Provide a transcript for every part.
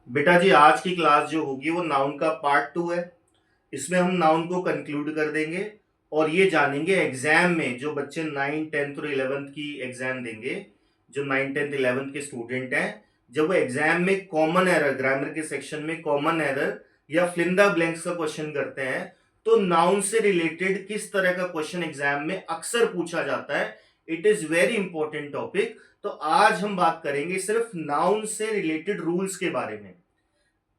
बेटा जी आज की क्लास जो होगी वो नाउन का पार्ट 2 है। इसमें हम नाउन को कंक्लूड कर देंगे और ये जानेंगे एग्जाम में जो बच्चे 9 10th और 11th की एग्जाम देंगे, जो 9 10th 11th के स्टूडेंट हैं, जब वो एग्जाम में कॉमन एरर ग्रामर के सेक्शन में कॉमन एरर या फिल इन द ब्लैंक्स का क्वेश्चन करते हैं तो नाउन से रिलेटेड किस तरह का क्वेश्चन एग्जाम में अक्सर पूछा जाता है। It is very important topic. तो आज हम बात करेंगे सिर्फ नाउन से रिलेटेड रूल्स के बारे में।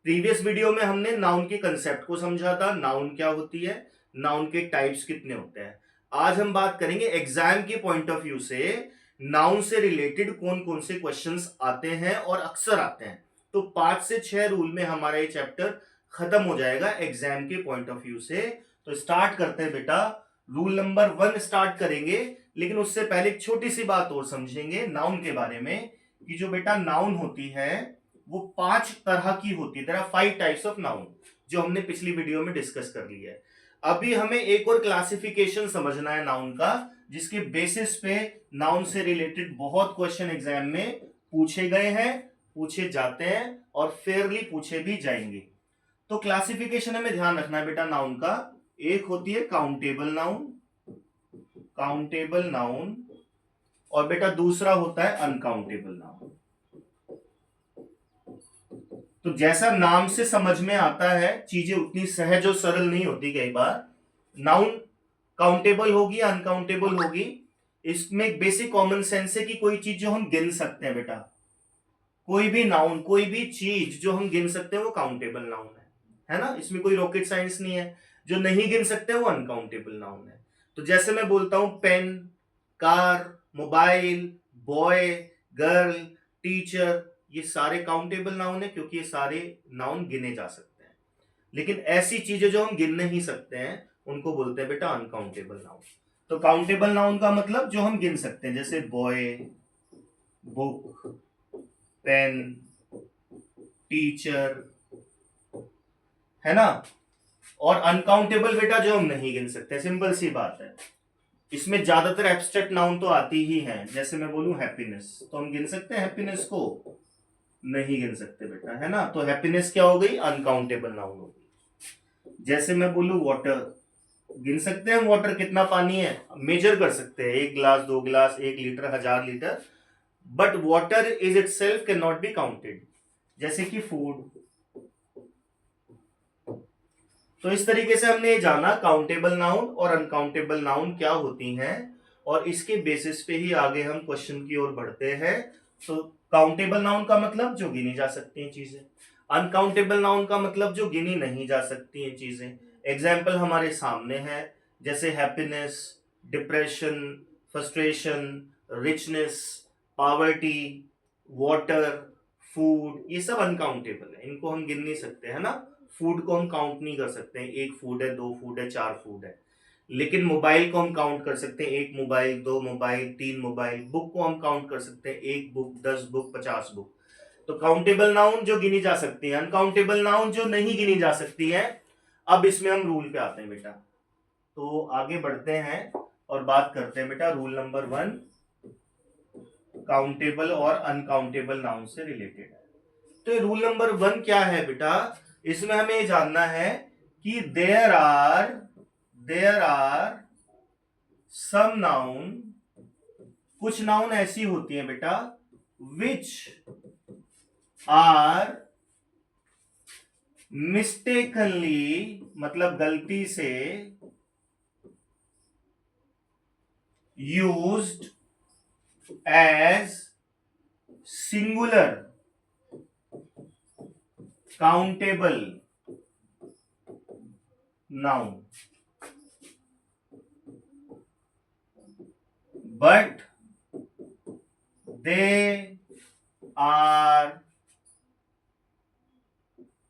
प्रीवियस वीडियो में हमने नाउन के कंसेप्ट को समझा था, नाउन क्या होती है, नाउन के टाइप्स कितने होते हैं। आज हम बात करेंगे एग्जाम के पॉइंट ऑफ व्यू से नाउन से रिलेटेड कौन कौन से क्वेश्चंस आते हैं और अक्सर आते हैं। तो 5 से 6 रूल में हमारा ये चैप्टर खत्म हो जाएगा एग्जाम के पॉइंट ऑफ व्यू से। तो स्टार्ट करते हैं बेटा। रूल नंबर 1 स्टार्ट करेंगे, लेकिन उससे पहले एक छोटी सी बात और समझेंगे नाउन के बारे में कि जो बेटा नाउन होती है वो 5 तरह की होती है। There are 5 types of noun, जो हमने पिछली वीडियो में डिस्कस कर लिया है। अभी हमें एक और क्लासिफिकेशन समझना है नाउन का, जिसके बेसिस पे नाउन से रिलेटेड बहुत क्वेश्चन एग्जाम में पूछे गए हैं, पूछे जाते हैं और फेयरली पूछे भी जाएंगे। तो क्लासिफिकेशन हमें ध्यान रखना है बेटा नाउन का। एक होती है काउंटेबल नाउन, काउंटेबल नाउन, और बेटा दूसरा होता है अनकाउंटेबल नाउन। तो जैसा नाम से समझ में आता है, चीजें उतनी सहज और सरल नहीं होती। कई बार नाउन काउंटेबल होगी या अनकाउंटेबल होगी, इसमें एक बेसिक कॉमन सेंस है कि कोई चीज जो हम गिन सकते हैं बेटा, कोई भी नाउन, कोई भी चीज जो हम गिन सकते हैं वो काउंटेबल नाउन है ना। इसमें कोई रॉकेट साइंस नहीं है। जो नहीं गिन सकते वो अनकाउंटेबल नाउन है। तो जैसे मैं बोलता हूं pen, car, mobile, boy, girl, teacher, ये सारे काउंटेबल नाउन है क्योंकि ये सारे नाउन गिने जा सकते हैं। लेकिन ऐसी चीजें जो हम गिन नहीं सकते हैं उनको बोलते हैं बेटा अनकाउंटेबल नाउन। तो काउंटेबल नाउन का मतलब जो हम गिन सकते हैं, जैसे बॉय, बुक, पेन, टीचर, है ना। और अनकाउंटेबल बेटा जो हम नहीं गिन सकते, सिंपल सी बात है। इसमें ज्यादातर एब्स्ट्रैक्ट नाउन तो आती ही हैं। जैसे मैं बोलूं हैप्पीनेस, तो हम गिन सकते हैं हैप्पीनेस को? नहीं गिन सकते बेटा, है ना। तो हैप्पीनेस क्या हो गई? अनकाउंटेबल नाउन हो गई। जैसे मैं बोलूं वाटर, गिन सकते हैं वाटर कितना पानी है? मेजर कर सकते हैं, 1 गिलास, 2 गिलास, 1 litre, 1000 litre, but water is it self can not be counted. जैसे कि फूड। तो इस तरीके से हमने जाना काउंटेबल नाउन और अनकाउंटेबल नाउन क्या होती हैं, और इसके बेसिस पे ही आगे हम क्वेश्चन की ओर बढ़ते हैं। तो काउंटेबल नाउन का मतलब जो गिनी जा सकती हैं चीजें, अनकाउंटेबल नाउन का मतलब जो गिनी नहीं जा सकती हैं चीजें। एग्जाम्पल हमारे सामने है, जैसे happiness, depression, frustration, richness, poverty, water, food, ये सब अनकाउंटेबल है, इनको हम गिन नहीं सकते, है ना। फूड को हम काउंट नहीं कर सकते हैं, 1 फूड है, 2 फूड है, 4 फूड है। लेकिन मोबाइल को हम काउंट कर सकते हैं, 1 मोबाइल, 2 मोबाइल, 3 मोबाइल। बुक को हम काउंट कर सकते हैं, 1 बुक, 10 बुक, 50 बुक। तो काउंटेबल नाउन जो गिनी जा सकती है, अनकाउंटेबल नाउन जो नहीं गिनी जा सकती है। अब इसमें हम रूल पे आते हैं बेटा। तो आगे बढ़ते हैं और बात करते हैं बेटा रूल नंबर 1, काउंटेबल और अनकाउंटेबल नाउन से रिलेटेड। तो रूल नंबर 1 क्या है बेटा? इसमें हमें ये जानना है कि देयर आर सम नाउन, कुछ नाउन ऐसी होती हैं बेटा विच आर मिस्टेकनली, मतलब गलती से, used as singular countable noun, but they are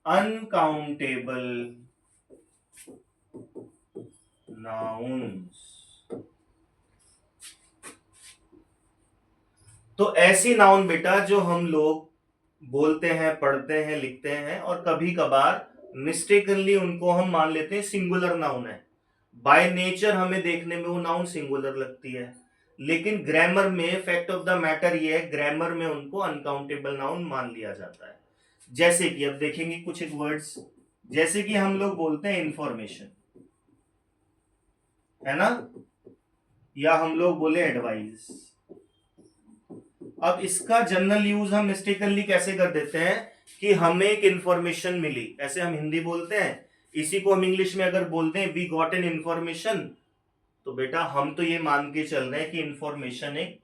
uncountable nouns। तो ऐसी नाउन बेटा जो हम लोग बोलते हैं, पढ़ते हैं, लिखते हैं और कभी कभार मिस्टेकनली उनको हम मान लेते हैं सिंगुलर नाउन है। बाय नेचर हमें देखने में वो नाउन सिंगुलर लगती है, लेकिन ग्रामर में फैक्ट ऑफ द मैटर ये है, ग्रामर में उनको अनकाउंटेबल नाउन मान लिया जाता है। जैसे कि अब देखेंगे कुछ एक वर्ड्स, जैसे कि हम लोग बोलते हैं इंफॉर्मेशन, है ना, या हम लोग बोले एडवाइस। अब इसका जनरल यूज हम मिस्टेकनली कैसे कर देते हैं कि हमें एक इंफॉर्मेशन मिली, ऐसे हम हिंदी बोलते हैं, इसी को हम इंग्लिश में अगर बोलते हैं वी गॉट एन इंफॉर्मेशन, तो बेटा हम तो ये मान के चल रहे हैं कि इंफॉर्मेशन एक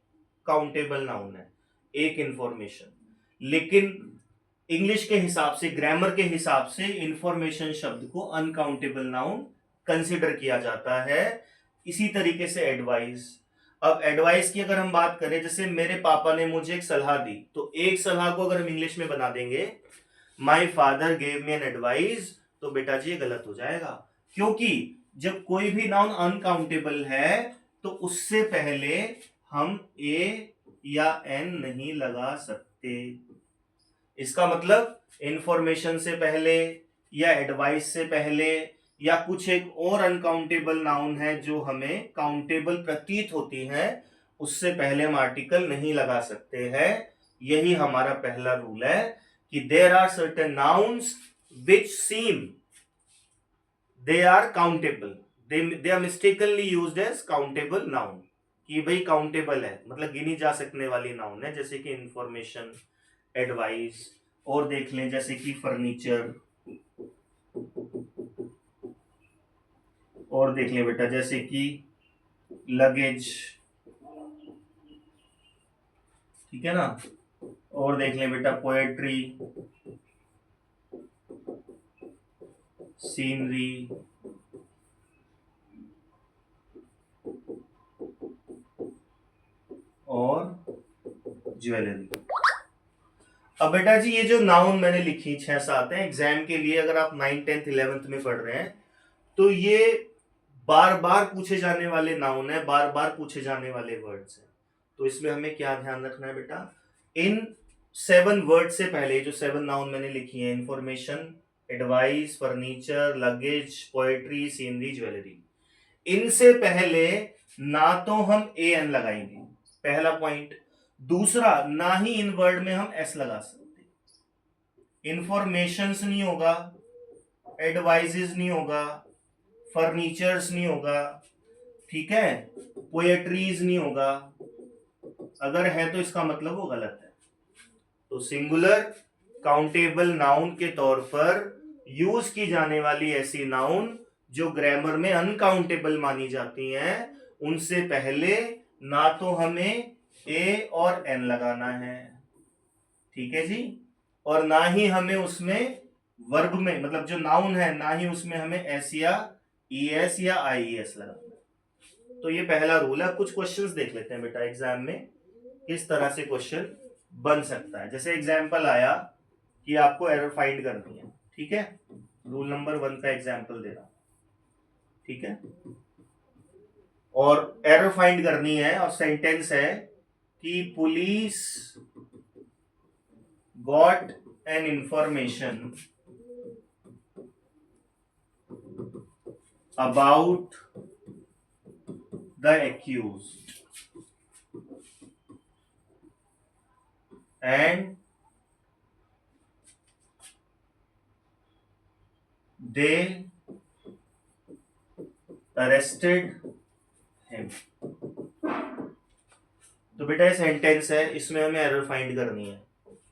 काउंटेबल नाउन है, एक इंफॉर्मेशन। लेकिन इंग्लिश के हिसाब से, ग्रामर के हिसाब से इंफॉर्मेशन शब्द को अनकाउंटेबल नाउन कंसिडर किया जाता है। इसी तरीके से एडवाइस। अब एडवाइस की अगर हम बात करें, जैसे मेरे पापा ने मुझे एक सलाह दी, तो एक सलाह को अगर हम इंग्लिश में बना देंगे my father gave me N advice, तो बेटा जी ये गलत हो जाएगा। क्योंकि जब कोई भी नाउन अनकाउंटेबल है तो उससे पहले हम ए या एन नहीं लगा सकते। इसका मतलब इंफॉर्मेशन से पहले या एडवाइस से पहले या कुछ एक और अनकाउंटेबल नाउन है जो हमें काउंटेबल प्रतीत होती है, उससे पहले हम आर्टिकल नहीं लगा सकते हैं। यही हमारा पहला रूल है कि there are certain nouns which seem they are countable, they are mistakenly used as countable noun, कि भाई काउंटेबल है मतलब गिनी जा सकने वाली नाउन है, जैसे कि इंफॉर्मेशन, एडवाइस। और देख लें जैसे कि फर्नीचर, और देख लें बेटा जैसे कि लगेज, ठीक है ना, और देख लें बेटा पोएट्री, सीनरी, और ज्वेलरी। अब बेटा जी ये जो नाउन मैंने लिखी 6-7 है, एग्जाम के लिए अगर आप 9th 10th 11th में पढ़ रहे हैं तो ये बार बार पूछे जाने वाले नाउन है, बार बार पूछे जाने वाले वर्ड्स हैं। तो इसमें हमें क्या ध्यान रखना है बेटा, इन 7 वर्ड से पहले जो 7 नाउन मैंने लिखी है, information, advice, furniture, luggage, poetry, scenery, jewellery, इनसे पहले ना तो हम ए एन लगाएंगे, पहला पॉइंट। दूसरा, ना ही इन वर्ड में हम एस लगा सकते। इंफॉर्मेशंस नहीं होगा, एडवाइजेस नहीं होगा, फर्नीचर्स नहीं होगा, ठीक है, पोएट्रीज नहीं होगा। अगर है तो इसका मतलब वो गलत है। तो सिंगुलर काउंटेबल नाउन के तौर पर यूज की जाने वाली ऐसी नाउन जो ग्रामर में अनकाउंटेबल मानी जाती हैं, उनसे पहले ना तो हमें ए और एन लगाना है, ठीक है जी, और ना ही हमें उसमें वर्ब में, मतलब जो नाउन है, ना ही उसमें हमें एस या ई एस या आई एस लगाना है। तो ये पहला रूल है। कुछ क्वेश्चंस देख लेते हैं बेटा एग्जाम में किस तरह से क्वेश्चन बन सकता है। जैसे एग्जाम्पल आया कि आपको एरर फाइंड करनी है, ठीक है, रूल नंबर 1 का एग्जाम्पल दे रहा हूं, ठीक है, और एरर फाइंड करनी है, और सेंटेंस है कि police got an information about the accused and they arrested him. तो बेटा ये सेंटेंस है, इसमें हमें एरर फाइंड करनी है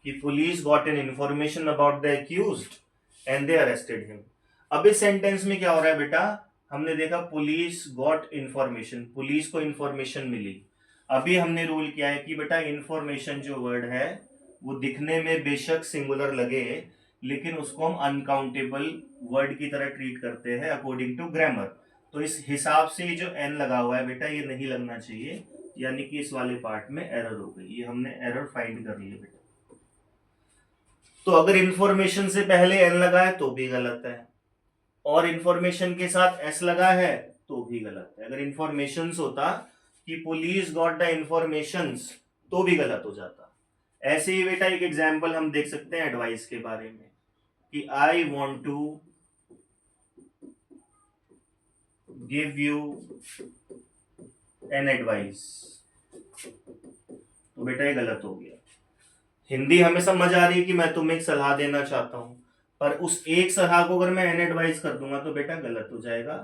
कि police got an information about the accused and they arrested him. अब इस सेंटेंस में क्या हो रहा है बेटा, हमने देखा पुलिस गॉट इंफॉर्मेशन, पुलिस को इंफॉर्मेशन मिली। अभी हमने रूल किया है कि बेटा इंफॉर्मेशन जो वर्ड है वो दिखने में बेशक सिंगुलर लगे, लेकिन उसको हम अनकाउंटेबल वर्ड की तरह ट्रीट करते हैं अकॉर्डिंग टू ग्रामर। तो इस हिसाब से जो एन लगा हुआ है बेटा ये नहीं लगना चाहिए, यानी कि इस वाले पार्ट में एरर हो गई, ये हमने एरर फाइंड कर ली है बेटा। तो अगर इंफॉर्मेशन से पहले एन लगा है तो भी गलत है, और इंफॉर्मेशन के साथ एस लगा है तो भी गलत है। अगर इंफॉर्मेशन होता कि पुलिस गॉट द इंफॉर्मेशन तो भी गलत हो जाता। ऐसे ही बेटा एक एग्जाम्पल हम देख सकते हैं एडवाइस के बारे में कि I want to give you an advice, तो बेटा ये गलत हो गया। हिंदी हमें समझ आ रही है कि मैं तुम्हें एक सलाह देना चाहता हूं, पर उस एक सलाह को अगर मैं एन एडवाइस कर दूंगा तो बेटा गलत हो जाएगा।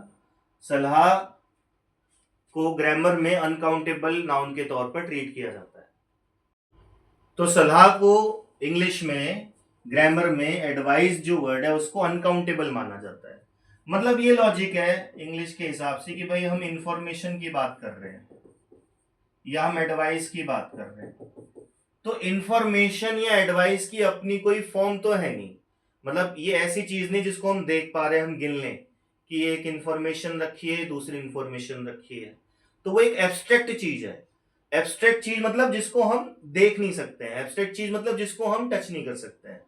सलाह को ग्रामर में अनकाउंटेबल नाउन के तौर पर ट्रीट किया जाता है। तो सलाह को इंग्लिश में ग्रामर में एडवाइस जो वर्ड है उसको अनकाउंटेबल माना जाता है। मतलब ये लॉजिक है इंग्लिश के हिसाब से कि भाई हम इंफॉर्मेशन की बात कर रहे हैं या हम एडवाइस की बात कर रहे हैं, तो इंफॉर्मेशन या एडवाइस की अपनी कोई फॉर्म तो है नहीं। मतलब ये ऐसी चीज नहीं जिसको हम देख पा रहे हैं, हम गिन लें कि एक इंफॉर्मेशन रखी है दूसरी इंफॉर्मेशन रखी है, तो वो एक एब्स्ट्रैक्ट चीज है। एब्स्ट्रैक्ट चीज मतलब जिसको हम देख नहीं सकते हैं, एब्स्ट्रैक्ट चीज मतलब जिसको हम टच नहीं कर सकते हैं।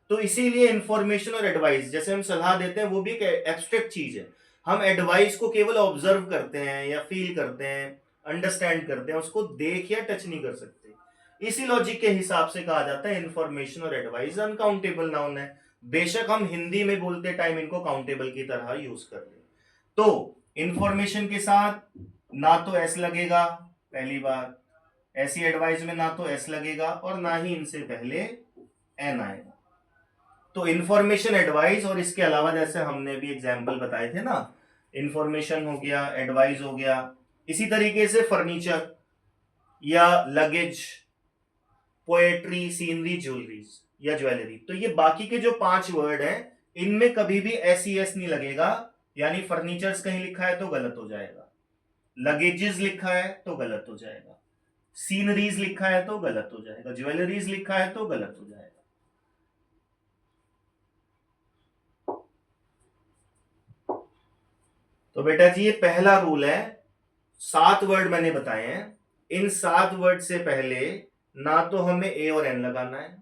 तो इसीलिए इंफॉर्मेशन और एडवाइस, जैसे हम सलाह देते हैं वो भी एक एब्स्ट्रैक्ट चीज है। हम एडवाइस को केवल ऑब्जर्व करते हैं या फील करते हैं, अंडरस्टैंड करते हैं, उसको देख या टच नहीं कर सकते। इसी लॉजिक के हिसाब से कहा जाता है इंफॉर्मेशन और एडवाइस अनकाउंटेबल नाउन है। बेशक हम हिंदी में बोलते टाइम इनको काउंटेबल की तरह यूज कर ले। तो इंफॉर्मेशन के साथ ना तो एस लगेगा, पहली बात, ऐसी एडवाइस में ना तो एस लगेगा और ना ही इनसे पहले एन आएगा। तो इंफॉर्मेशन एडवाइस और इसके अलावा जैसे हमने भी एग्जाम्पल बताए थे ना, इंफॉर्मेशन हो गया, एडवाइस हो गया, इसी तरीके से फर्नीचर या लगेज, पोएट्री, सीनरी, ज्वेलरीज या ज्वेलरी, तो ये बाकी के जो 5 वर्ड हैं इनमें कभी भी एस ई एस नहीं लगेगा। यानी फर्नीचर्स कहीं लिखा है तो गलत हो जाएगा, लगेजेस लिखा है तो गलत हो जाएगा, सीनरीज लिखा है तो गलत हो जाएगा, ज्वेलरीज लिखा है तो गलत हो जाएगा। तो बेटा जी ये पहला रूल है। 7 वर्ड मैंने बताए हैं, इन 7 वर्ड से पहले ना तो हमें ए और एन लगाना है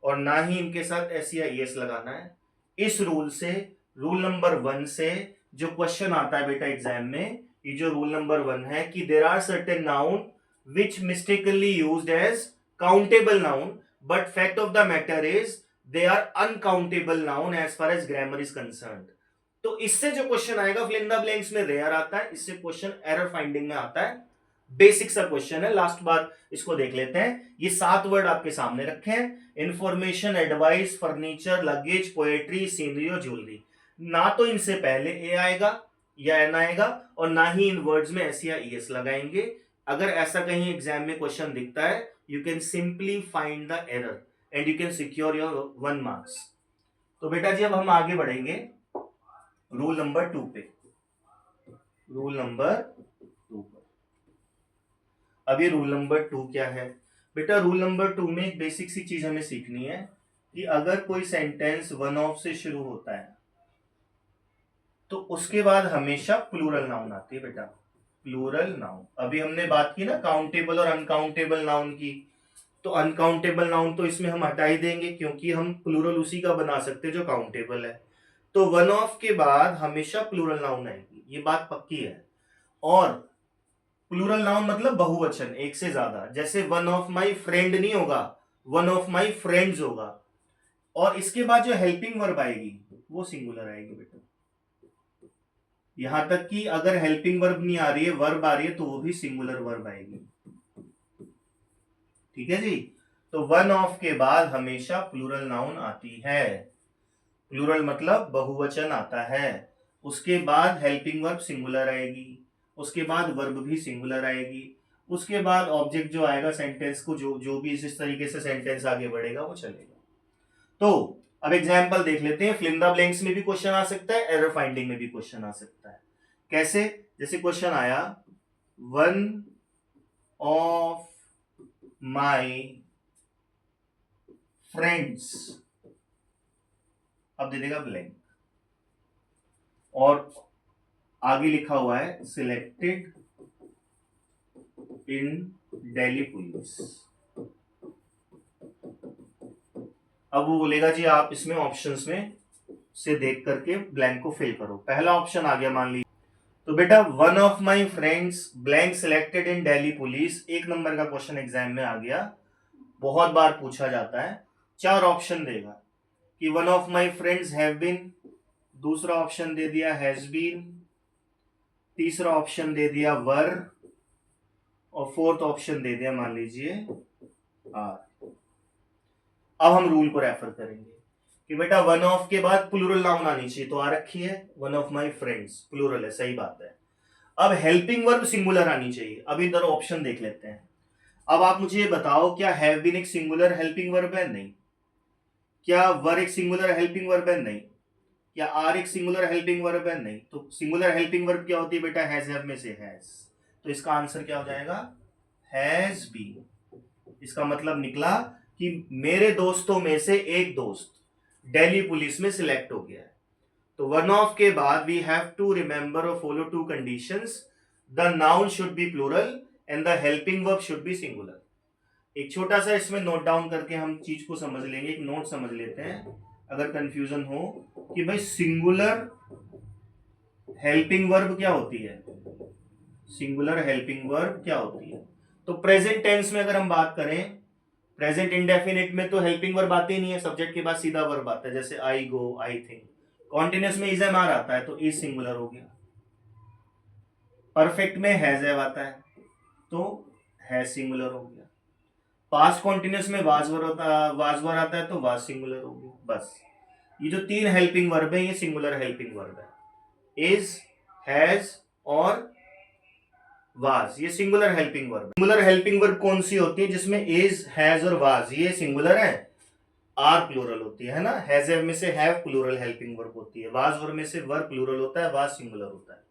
और ना ही इनके साथ एस या एस लगाना है। इस रूल से, रूल नंबर 1 से जो क्वेश्चन आता है बेटा एग्जाम में, ये जो रूल नंबर 1 है कि there are certain noun which mistakenly used as countable noun but fact of the matter is they are uncountable noun as far as grammar is concerned. तो इससे जो क्वेश्चन आएगा फिल इन द ब्लैंक्स में rare आता है, इससे question error finding में आता है। बेसिक सा क्वेश्चन है, लास्ट बार इसको देख लेते हैं। ये 7 वर्ड आपके सामने रखे हैं, information, advice, furniture, luggage, poetry, scenery और ज्वेलरी। ना तो इनसे पहले ए आएगा या एन आएगा और ना ही इन वर्ड्स में एस या ईएस लगाएंगे। अगर ऐसा कहीं एग्जाम में क्वेश्चन दिखता है, you can simply find the error and you can secure your 1 marks. तो बेटा जी अब हम आगे बढ़ेंगे रूल नंबर 2 पे। रूल नंबर 2 पर, अभी रूल नंबर 2 क्या है बेटा? रूल नंबर 2 में एक बेसिक सी चीज हमें सीखनी है कि अगर कोई सेंटेंस वन ऑफ से शुरू होता है तो उसके बाद हमेशा प्लूरल नाउन आती है बेटा, प्लूरल नाउन। अभी हमने बात की ना काउंटेबल और अनकाउंटेबल नाउन की, तो अनकाउंटेबल नाउन तो इसमें हम हटा ही देंगे क्योंकि हम प्लूरल उसी का बना सकते हैं जो काउंटेबल है। तो वन ऑफ के बाद हमेशा प्लूरल नाउन आएगी, ये बात पक्की है। और प्लूरल नाउन मतलब बहुवचन, एक से ज्यादा। जैसे वन ऑफ माई फ्रेंड नहीं होगा, वन ऑफ माई फ्रेंड्स होगा। और इसके बाद जो हेल्पिंग वर्ब आएगी वो सिंगुलर आएगी बेटा। यहां तक कि अगर हेल्पिंग वर्ब नहीं आ रही है, वर्ब आ रही है, तो वो भी सिंगुलर वर्ब आएगी। ठीक है जी। तो वन ऑफ के बाद हमेशा प्लूरल नाउन आती है, प्लूरल मतलब बहुवचन आता है। उसके बाद हेल्पिंग वर्ब सिंगुलर आएगी, उसके बाद वर्ब भी सिंगुलर आएगी, उसके बाद ऑब्जेक्ट जो आएगा सेंटेंस को, जो जो भी इस तरीके से सेंटेंस आगे बढ़ेगा वो चलेगा। तो अब एग्जाम्पल देख लेते हैं। फिल इन द ब्लैंक्स में भी क्वेश्चन आ सकता है, एरर फाइंडिंग में भी क्वेश्चन आ सकता है। कैसे? जैसे क्वेश्चन आया वन ऑफ माई फ्रेंड्स, अब दे देगा ब्लैंक और आगे लिखा हुआ है सिलेक्टेड इन दिल्ली पुलिस। अब वो बोलेगा जी आप इसमें ऑप्शंस में से देख करके ब्लैंक को फिल करो। पहला ऑप्शन आ गया मान लीजिए, तो बेटा one of my friends blank selected in Delhi police, 1 number का क्वेश्चन एग्जाम में आ गया, बहुत बार पूछा जाता है। 4 ऑप्शन देगा कि one of my friends have been, दूसरा ऑप्शन दे दिया हैज बीन, तीसरा ऑप्शन दे दिया वर और फोर्थ ऑप्शन दे दिया मान लीजिए आर। अब हम रूल को रेफर करेंगे कि बेटा वन ऑफ के बाद प्लूरल नाउन आनी चाहिए, तो आ रखी है one of my friends, plural है, सही बात है। अब हेल्पिंग वर्ब सिंगुलर आनी चाहिए। अब इधर ऑप्शन देख लेते हैं। अब आप मुझे ये बताओ, क्या हैव बीन एक सिंगुलर हेल्पिंग वर्ब है? नहीं। क्या वर एक सिंगुलर हेल्पिंग वर्ब है? नहीं। क्या आर एक सिंगुलर हेल्पिंग वर्ब है? नहीं। तो सिंगुलर हेल्पिंग वर्ब क्या होती है बेटा? हैज हैव में से हैज। तो इसका आंसर क्या हो जाएगा? Has been. इसका मतलब निकला कि मेरे दोस्तों में से एक दोस्त दिल्ली पुलिस में सिलेक्ट हो गया है। तो वन ऑफ के बाद वी हैव टू रिमेंबर और follow two conditions. The noun should be plural and the helping verb should be singular. एक छोटा सा इसमें नोट डाउन करके हम चीज को समझ लेंगे, एक नोट समझ लेते हैं अगर कंफ्यूजन हो, कि भाई सिंगुलर हेल्पिंग वर्ब क्या होती है। सिंगुलर हेल्पिंग वर्ब क्या होती है? तो प्रेजेंट टेंस में अगर हम बात करें, प्रेजेंट इंडेफिनिट में तो हेल्पिंग वर्ब आती ही नहीं है, सब्जेक्ट के बाद सीधा वर्ब आता है, जैसे I go, I think. Continuous में इज एम आर आता है तो इज सिंगुलर हो गया। परफेक्ट में हैज हैव आता है तो हैज सिंगुलर हो गया। पास्ट कॉन्टिन्यूस में वाज वर आता है तो वाज सिंगुलर हो गया। बस ये जो तीन हेल्पिंग वर्ब है ये सिंगुलर हेल्पिंग वर्ब है। इज, हैज और वाज, ये singular helping verb. Singular helping verb कौन सी होती है? जिसमें इज, हैज और वाज ये सिंगुलर है, आर प्लूरल होती है ना। हैज हैव में से हैव प्लूरल हेल्पिंग वर्ब होती है, वाज वर में से वर प्लूरल होता है, वाज सिंगुलर होता है।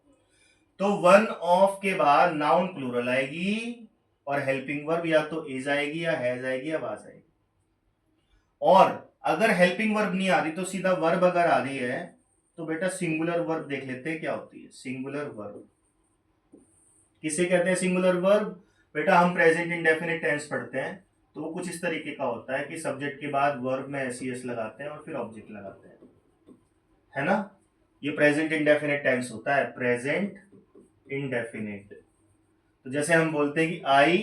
तो वन ऑफ के बाद नाउन प्लूरल आएगी और हेल्पिंग वर्ब या तो इज आएगी या हैज आएगी या वाज आएगी। और अगर हेल्पिंग वर्ब नहीं आ रही तो सीधा वर्ब अगर आ रही है तो बेटा सिंगुलर वर्ब देख लेते हैं क्या होती है। सिंगुलर वर्ब किसे कहते हैं? सिंगुलर वर्ब बेटा हम प्रेजेंट इंडेफिनिट टेंस पढ़ते हैं तो वो कुछ इस तरीके का होता है कि सब्जेक्ट के बाद वर्ब में एस लगाते हैं और फिर ऑब्जेक्ट लगाते हैं, है ना। ये प्रेजेंट इंडेफिनिट टेंस होता है, प्रेजेंट इंडेफिनिट। तो जैसे हम बोलते हैं कि आई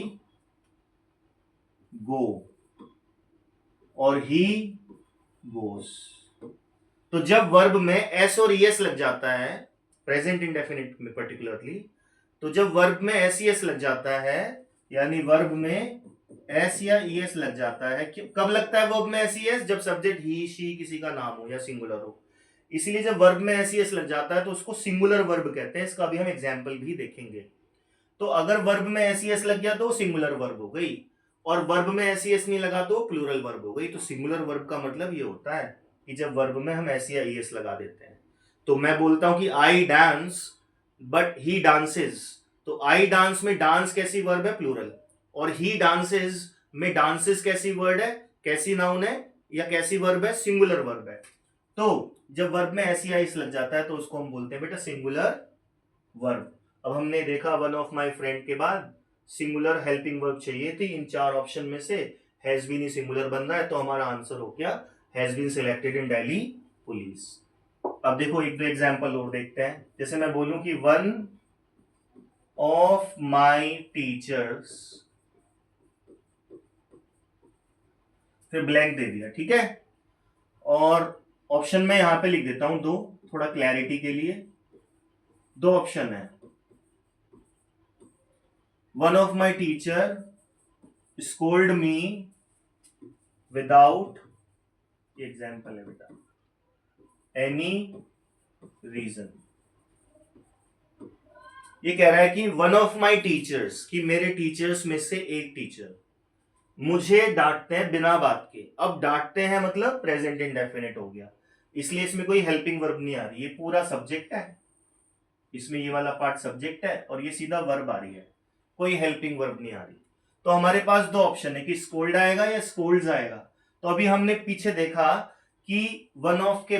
गो और ही गोस। तो जब वर्ब में एस और ईएस लग जाता है, प्रेजेंट इंडेफिनिट में पर्टिकुलरली, तो जब वर्ब में एस ईएस लग जाता है, यानी वर्ब में एस या ईएस लग जाता है, कब लगता है वर्ब में एस ईएस? जब सब्जेक्ट ही, शी किसी का नाम हो या सिंगुलर हो। इसलिए जब वर्ब में एस ईएस लग जाता है तो उसको सिंगुलर वर्ब कहते हैं। इसका भी हम एग्जाम्पल भी देखेंगे। तो अगर वर्ब में एस ईएस लग गया तो सिंगुलर वर्ब हो गई, और वर्ब में एस ईएस नहीं लगा तो प्लूरल वर्ब हो गई। तो सिंगुलर वर्ब का मतलब ये होता है कि जब वर्ब में हम एस या ईएस लगा देते हैं। तो मैं बोलता हूं कि I dance but he dances, तो आई डांस में डांस कैसी वर्ब है? प्लूरल। और ही डांसेस में डांसेस कैसी वर्ड है, कैसी नाउन है या कैसी वर्ब है? सिंगुलर वर्ब है। तो जब वर्ब में एस या ईएस लग जाता है तो उसको हम बोलते हैं बेटा सिंगुलर वर्ब। अब हमने देखा वन ऑफ माई फ्रेंड के बाद सिंगुलर हेल्पिंग वर्ब चाहिए थी। इन चार ऑप्शन में से हैज बीन ही सिंगुलर बन रहा है, तो हमारा आंसर हो गया has been selected in Delhi police. अब देखो एक दो एग्जांपल और देखते हैं। जैसे मैं बोलूं कि वन ऑफ माई टीचर्स, फिर ब्लैंक दे दिया, ठीक है। और ऑप्शन में यहां पे लिख देता हूं दो, थोड़ा क्लैरिटी के लिए। दो ऑप्शन है, one of my teacher scold me without, example है बेटा, एनी रीजन। ये कह रहा है कि वन ऑफ माई टीचर्स, कि मेरे टीचर्स में से एक टीचर मुझे डांटते हैं बिना बात के। अब डांटते हैं मतलब प्रेजेंट इंडेफिनिट हो गया, इसलिए इसमें कोई हेल्पिंग वर्ब नहीं आ रही, ये पूरा सब्जेक्ट है। इसमें ये वाला पार्ट सब्जेक्ट है और ये सीधा वर्ब आ रही है, कोई हेल्पिंग वर्ब नहीं आ रही। तो हमारे पास दो ऑप्शन है कि स्कोल्ड आएगा या स्कोल्ड्स आएगा। तो अभी हमने पीछे देखा कि वन ऑफ के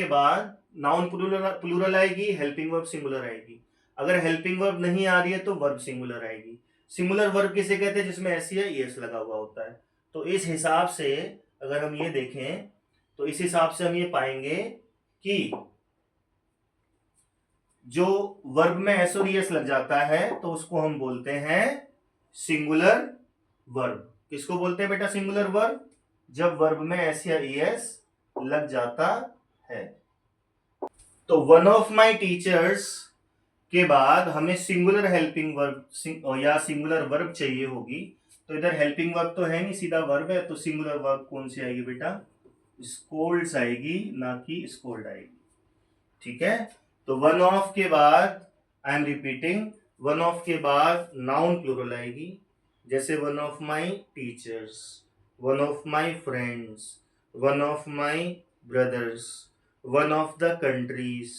बाद नाउन प्लूरल आएगी, हेल्पिंग वर्ब सिंगुलर आएगी। अगर हेल्पिंग वर्ब नहीं आ रही है तो वर्ब सिंगुलर आएगी। सिंगुलर वर्ब किसे कहते हैं? जिसमें एस या ईएस लगा हुआ होता है। तो इस हिसाब से अगर हम ये देखें तो इस हिसाब से हम ये पाएंगे कि जो वर्ब में एस और ईएस लग जाता है तो उसको हम बोलते हैं सिंगुलर वर्ब। किसको बोलते हैं बेटा सिंगुलर वर्ब? जब वर्ब में एस या ईएस लग जाता है। तो वन ऑफ माई टीचर्स के बाद हमें सिंगुलर हेल्पिंग वर्ब या सिंगुलर वर्ब चाहिए होगी, तो इधर हेल्पिंग वर्ब तो है नहीं, सीधा वर्ब है, तो सिंगुलर वर्ब कौन सी आएगी बेटा? स्कोल्ड्स आएगी, ना कि स्कोल्ड आएगी। ठीक है, तो वन ऑफ के बाद, I am repeating, one of के बाद नाउन प्लूरल आएगी, जैसे one of my teachers, one of my friends, one of my brothers, one of the countries.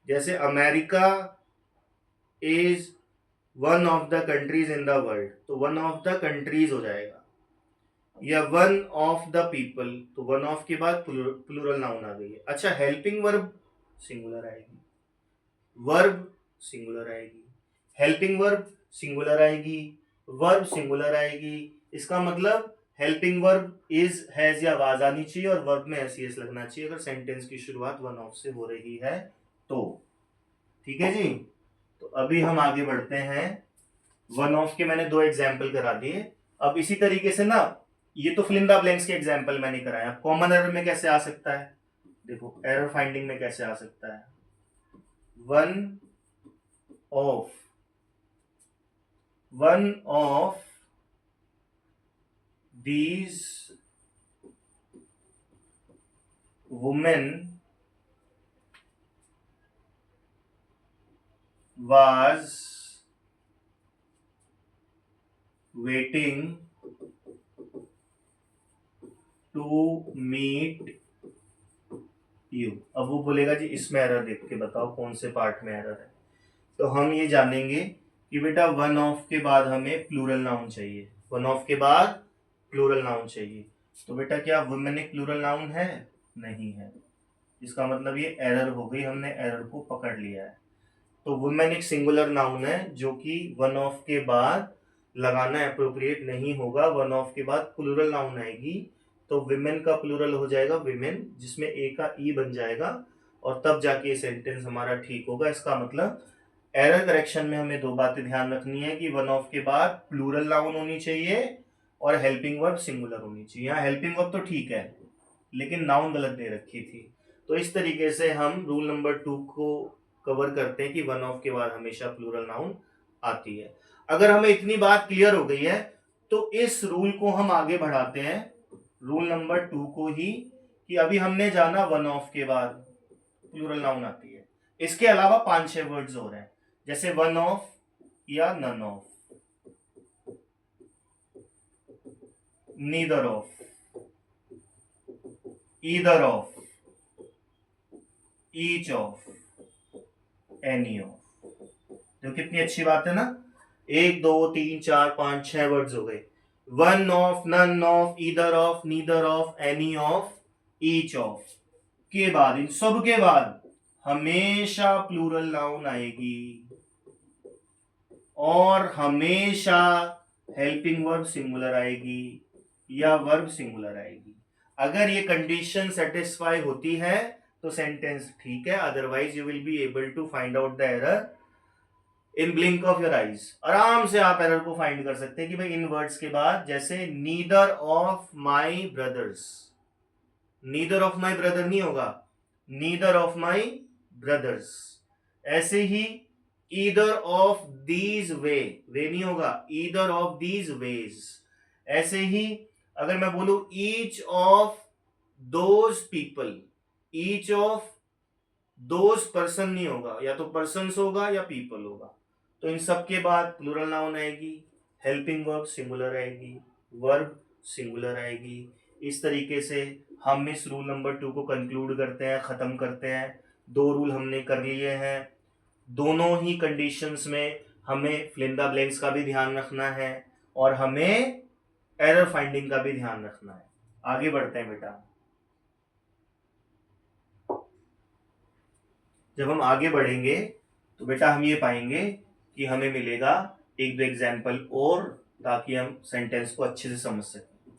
जैसे America is one of the countries in the world, तो one of the countries हो जाएगा। या one of the people, तो one of के बाद plural noun आ गई है। अच्छा, हेल्पिंग वर्ब सिंगुलर आएगी, वर्ब सिंगुलर आएगी, हेल्पिंग वर्ब सिंगुलर आएगी, वर्ब सिंगुलर आएगी। इसका मतलब हेल्पिंग वर्ब इज, हैज या वाज आनी चाहिए और वर्ब में एस एस लगना चाहिए अगर सेंटेंस की शुरुआत वन ऑफ से हो रही है तो। ठीक है जी, तो अभी हम आगे बढ़ते हैं। वन ऑफ के मैंने 2 एग्जाम्पल करा दिए। अब इसी तरीके से ना, ये तो फिल इन द ब्लैंक्स के एग्जाम्पल मैंने कराया, कॉमन एरर में कैसे आ सकता है? देखो, एरर फाइंडिंग में कैसे आ सकता है? One of these women was waiting to meet you। अब वो बोलेगा जी इसमें एरर देख के बताओ कौन से पार्ट में एरर है। तो हम ये जानेंगे कि बेटा वन ऑफ के बाद हमें प्लूरल नाउन चाहिए, वन ऑफ के बाद प्लूरल नाउन चाहिए। तो बेटा क्या वुमेन एक प्लूरल नाउन है? नहीं है। इसका मतलब ये एरर हो गई, हमने एरर को पकड़ लिया है। तो वुमेन एक सिंगुलर नाउन है जो कि वन ऑफ के बाद लगाना अप्रोप्रिएट नहीं होगा, वन ऑफ के बाद प्लूरल नाउन आएगी तो विमेन का प्लूरल हो जाएगा विमेन, जिसमें ए का ई बन जाएगा और तब जाके ये सेंटेंस हमारा ठीक होगा। इसका मतलब एरर करेक्शन में हमें 2 बातें ध्यान रखनी है कि वन ऑफ के बाद प्लूरल नाउन होनी चाहिए और हेल्पिंग वर्ब सिंगुलर होनी चाहिए। यहाँ हेल्पिंग वर्ब तो ठीक है लेकिन नाउन गलत दे रखी थी। तो इस तरीके से हम रूल नंबर 2 को कवर करते हैं कि वन ऑफ के बाद हमेशा प्लूरल नाउन आती है। अगर हमें इतनी बात क्लियर हो गई है तो इस रूल को हम आगे बढ़ाते हैं, रूल नंबर 2 को ही, कि अभी हमने जाना वन ऑफ के बाद प्लूरल नाउन आती है। इसके अलावा 5-6 वर्ड्स और हैं, जैसे वन ऑफ या none of, neither of, either of, each of, any of. तो कितनी अच्छी बात है ना, 1 2 3 4 5 6 वर्ड्स हो गए। One of, none of, either of, neither of, any of, each of के बाद, इन सब के बाद हमेशा प्लूरल नाउन आएगी और हमेशा हेल्पिंग वर्ब सिंगुलर आएगी या वर्ब सिंगुलर आएगी। अगर ये कंडीशन सेटिस्फाई होती है तो सेंटेंस ठीक है, otherwise you will be able to find out the error in blink of your eyes. आराम से आप एरर को फाइंड कर सकते हैं कि भाई इन वर्ड्स के बाद, जैसे neither of my brothers, neither of my brother नहीं होगा, नीदर ऑफ माई ब्रदर्स। ऐसे ही ईदर ऑफ दीज वे, वे नहीं होगा, ईदर ऑफ दीज वेज। ऐसे ही अगर मैं बोलूं each of those people, each of those person नहीं होगा, या तो पर्सन्स होगा या पीपल होगा। तो इन सब के बाद प्लूरल नाउन आएगी, हेल्पिंग वर्ब सिंगुलर आएगी, वर्ब सिंगुलर आएगी। इस तरीके से हम इस रूल नंबर 2 को कंक्लूड करते हैं, खत्म करते हैं। 2 रूल हमने कर लिए हैं, दोनों ही कंडीशंस में हमें फिल इन द ब्लैंक्स का भी ध्यान रखना है और हमें एरर फाइंडिंग का भी ध्यान रखना है। आगे बढ़ते हैं बेटा। जब हम आगे बढ़ेंगे तो बेटा हम ये पाएंगे कि हमें मिलेगा 1-2 एग्जाम्पल और, ताकि हम सेंटेंस को अच्छे से समझ सकें।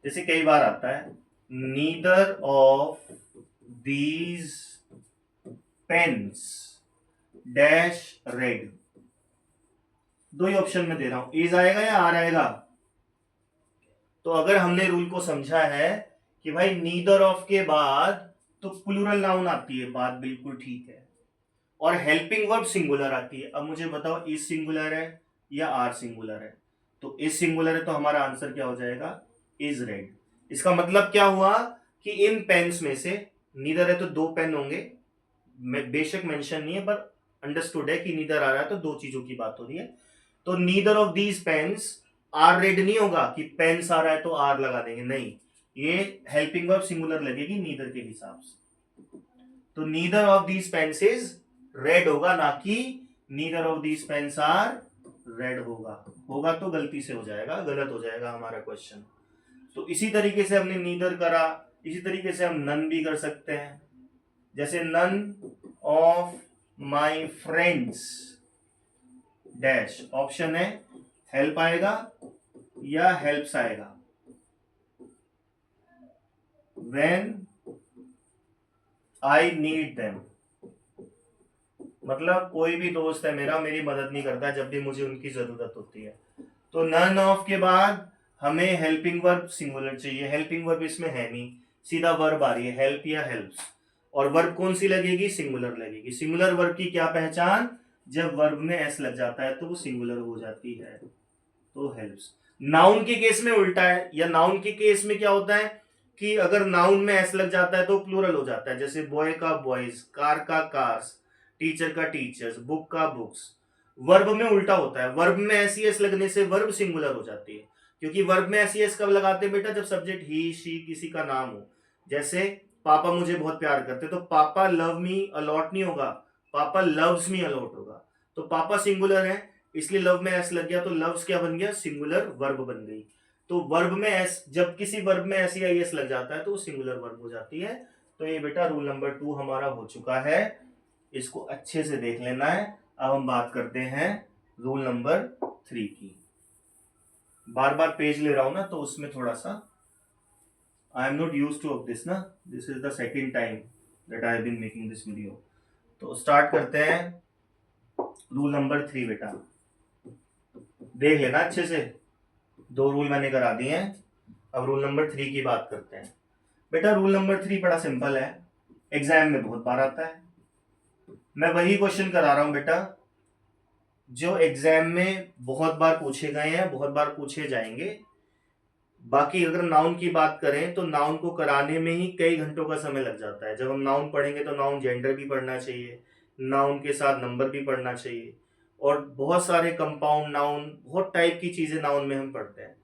जैसे कई बार आता है neither of these pens dash red. 2 ही ऑप्शन में दे रहा हूं, इज आएगा या आर आएगा। तो अगर हमने रूल को समझा है कि भाई नीदर ऑफ के बाद तो प्लूरल नाउन आती है, बात बिल्कुल ठीक है, और हेल्पिंग वर्ब सिंगुलर आती है। अब मुझे बताओ इज सिंगुलर है या आर सिंगुलर है। तो इज सिंगुलर है तो हमारा आंसर क्या हो जाएगा, इज रेड। इसका मतलब क्या हुआ कि इन पेन्स में से नीदर है तो दो पेन होंगे, बेशक मेंशन नहीं है पर अंडरस्टूड है कि नीदर आ रहा है तो दो चीजों की बात हो रही है। तो neither of these pens are red नहीं होगा कि पेन्स आ रहा है तो आर लगा देंगे, नहीं, ये हेल्पिंग वर्ब सिंगुलर लगेगी नीदर के हिसाब से। तो neither of these pens is red होगा, ना कि neither of these pens are red होगा। होगा तो गलती से हो जाएगा, गलत हो जाएगा हमारा क्वेश्चन। तो इसी तरीके से हमने नीदर करा, इसी तरीके से हम नन भी कर सकते हैं। जैसे none of my friends dash, option है हेल्प आएगा या हेल्प्स आएगा। व्हेन आई नीड देम, मतलब कोई भी दोस्त है मेरा मेरी मदद नहीं करता जब भी मुझे उनकी जरूरत होती है। तो नन ऑफ के बाद हमें हेल्पिंग वर्ब सिंगुलर चाहिए, हेल्पिंग वर्ब इसमें है नहीं, सीधा वर्ब आ रही है हेल्प या हेल्प्स, और वर्ब कौन सी लगेगी, सिंगुलर लगेगी। सिंगुलर वर्ब की क्या पहचान, जब वर्ब में एस लग जाता है तो वो सिंगुलर हो जाती है, तो हेल्प्स। नाउन के केस में उल्टा है, या नाउन के केस में क्या होता है कि अगर नाउन में एस लग जाता है तो प्लूरल हो जाता है, जैसे बॉय का बॉयज, कार का कार्स, टीचर का टीचर्स, बुक का बुक्स। वर्ब में उल्टा होता है, वर्ब में एस एस लगने से वर्ब सिंगुलर हो जाती है, क्योंकि वर्ब में एस कब लगाते हैं बेटा, जब सब्जेक्ट ही शी किसी का नाम हो। जैसे पापा मुझे बहुत प्यार करते, तो पापा लव मी अलॉट नहीं होगा, पापा लव्स मी अलॉट होगा। तो पापा सिंगुलर है इसलिए लव में एस लग गया, तो लव्स क्या बन गया, सिंगुलर वर्ब बन गई। तो वर्ब में एस, जब किसी वर्ब में एस या एस लग जाता है तो वो सिंगुलर वर्ब हो जाती है। तो ये बेटा रूल नंबर 2 हमारा हो चुका है, इसको अच्छे से देख लेना है। अब हम बात करते हैं रूल नंबर 3 की। बार बार पेज ले रहा हूं ना तो उसमें थोड़ा सा I am not use to of this ना, this is the second time that I have been making this video. तो स्टार्ट करते हैं रूल नंबर 3 बेटा, देख लेना अच्छे से, दो रूल मैंने करा दिए हैं। अब रूल नंबर 3 की बात करते हैं। बेटा रूल नंबर 3 बड़ा सिंपल है, एग्जाम में बहुत बार आता है। मैं वही क्वेश्चन करा रहा हूं बेटा जो एग्जाम में बहुत बार पूछे गए हैं, बहुत बार पूछे जाएंगे। बाकी अगर नाउन की बात करें तो नाउन को कराने में ही कई घंटों का समय लग जाता है। जब हम नाउन पढ़ेंगे तो नाउन जेंडर भी पढ़ना चाहिए, नाउन के साथ नंबर भी पढ़ना चाहिए, और बहुत सारे कंपाउंड नाउन, बहुत टाइप की चीजें नाउन में हम पढ़ते हैं।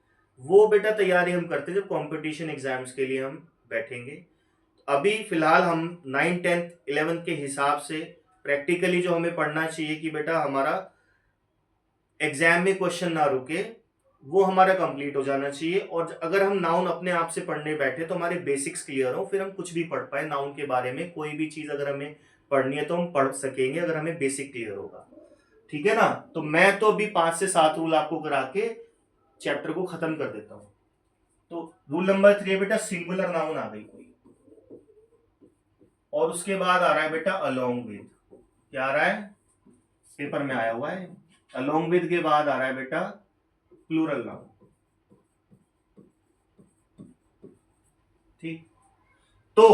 वो बेटा तैयारी हम करते हैं जब कंपटीशन एग्जाम्स के लिए हम बैठेंगे। अभी फिलहाल हम 9, 10, 11 के हिसाब से प्रैक्टिकली जो हमें पढ़ना चाहिए कि बेटा हमारा एग्जाम में क्वेश्चन ना रुके, वो हमारा कंप्लीट हो जाना चाहिए। और अगर हम नाउन अपने आप से पढ़ने बैठे तो हमारे बेसिक्स क्लियर हो, फिर हम कुछ भी पढ़ पाए नाउन के बारे में। कोई भी चीज अगर हमें पढ़नी है तो हम पढ़ सकेंगे अगर हमें बेसिक क्लियर होगा, ठीक है ना। तो मैं तो अभी 5 से 7 रूल आपको करा के चैप्टर को खत्म कर देता हूं। तो रूल नंबर 3 बेटा सिंगुलर नाउन आ गई कोई, और उसके बाद आ रहा है बेटा अलोंग विद। क्या आ रहा है, पेपर में आया हुआ है, अलोंग विद के बाद आ रहा है बेटा प्लूरल नाउन, ठीक। तो